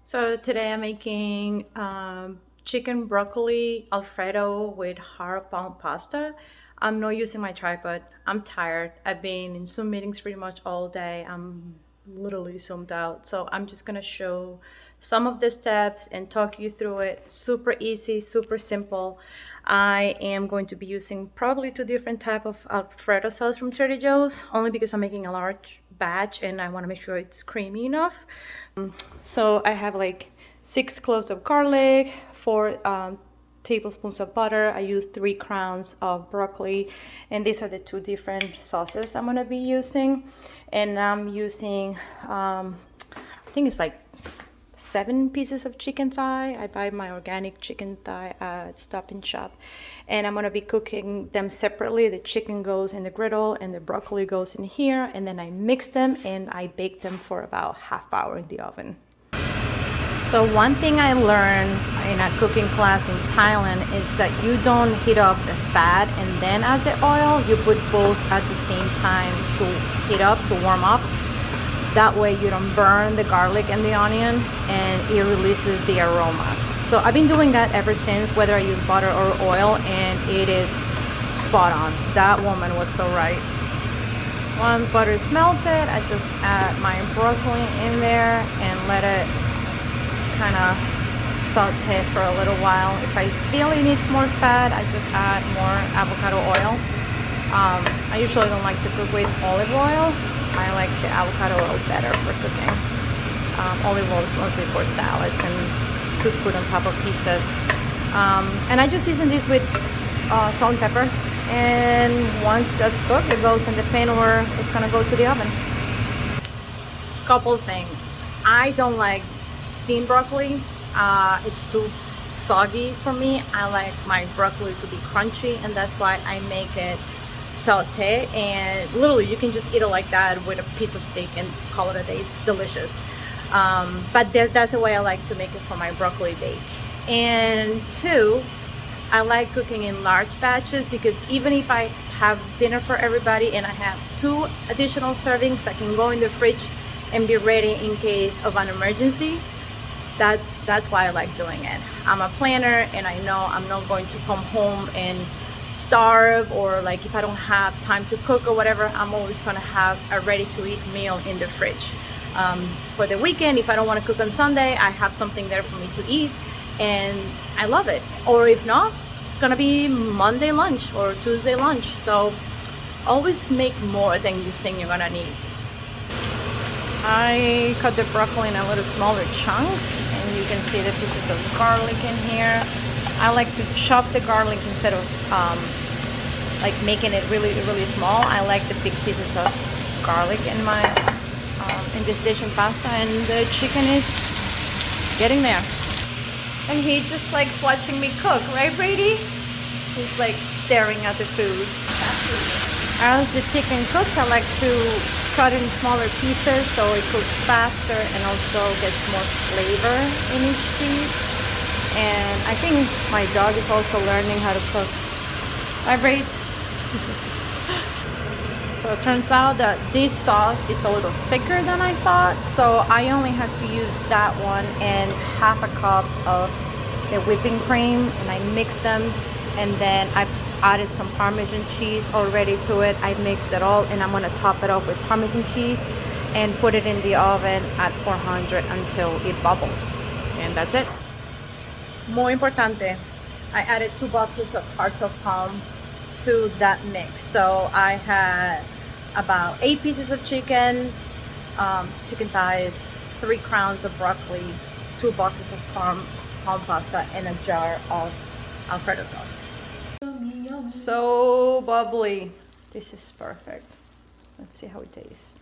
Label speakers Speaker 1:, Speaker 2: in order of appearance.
Speaker 1: So today I'm making chicken broccoli Alfredo with half pound pasta. I'm not using my tripod. I'm tired. I've been in Zoom meetings pretty much all day. I'm literally zoomed out. So I'm just gonna show some of the steps and talk you through it. Super easy, super simple. I am going to be using probably two different type of Alfredo sauce from Trader Joe's, only because I'm making a large batch and I want to make sure it's creamy enough. So I have like 6 cloves of garlic, 4 tablespoons of butter. I use 3 crowns of broccoli, and these are the two different sauces I'm gonna be using. And I'm using, I think it's like 7 pieces of chicken thigh. I buy my organic chicken thigh at Stop and Shop, and I'm gonna be cooking them separately. The chicken goes in the griddle and the broccoli goes in here, and then I mix them and I bake them for about half hour in the oven. So one thing I learned in a cooking class in Thailand is that you don't heat up the fat and then add the oil. You put both at the same time to heat up, to warm up. That way you don't burn the garlic and the onion, and it releases the aroma. So I've been doing that ever since, whether I use butter or oil, and it is spot on. That woman was so right. Once butter is melted, I just add my broccoli in there and let it kind of saute for a little while. If I feel it needs more fat, I just add more avocado oil. I usually don't like to cook with olive oil. I like the avocado oil better for cooking. Olive oil is mostly for salads and to put on top of pizzas. And I just season this with salt and pepper. And once that's cooked, it goes in the pan or it's gonna go to the oven. Couple things. I don't like steamed broccoli. It's too soggy for me. I like my broccoli to be crunchy, and that's why I make it saute, and literally you can just eat it like that with a piece of steak and call it a day. It's delicious. But that's the way I like to make it for my broccoli bake. And 2, I like cooking in large batches, because even if I have dinner for everybody and I have 2 additional servings, I can go in the fridge and be ready in case of an emergency. That's why I like doing it. I'm a planner, and I know I'm not going to come home and starve, or like if I don't have time to cook or whatever, I'm always gonna have a ready-to-eat meal in the fridge. For the weekend, if I don't want to cook on Sunday, I have something there for me to eat, and I love it. Or if not, it's gonna be Monday lunch or Tuesday lunch. So always make more than you think you're gonna need. I cut the broccoli in a little smaller chunks, and you can see the pieces of garlic in here. I like to chop the garlic instead of like making it really small. I like the big pieces of garlic in my in this dish and pasta, and the chicken is getting there. And he just likes watching me cook, right, Brady? He's like staring at the food. As the chicken cooks, I like to cut it in smaller pieces so it cooks faster and also gets more flavor in each piece. And I think my dog is also learning how to cook. Hi, Braid. So it turns out that this sauce is a little thicker than I thought. So I only had to use that one and half a cup of the whipping cream, and I mixed them, and then I added some Parmesan cheese already to it. I mixed it all, and I'm gonna top it off with Parmesan cheese and put it in the oven at 400 until it bubbles. And that's it. Muy importante, I added 2 boxes of hearts of palm to that mix. So I had about 8 pieces of chicken, chicken thighs, 3 crowns of broccoli, 2 boxes of palm pasta, and a jar of Alfredo sauce. So bubbly. This is perfect. Let's see how it tastes.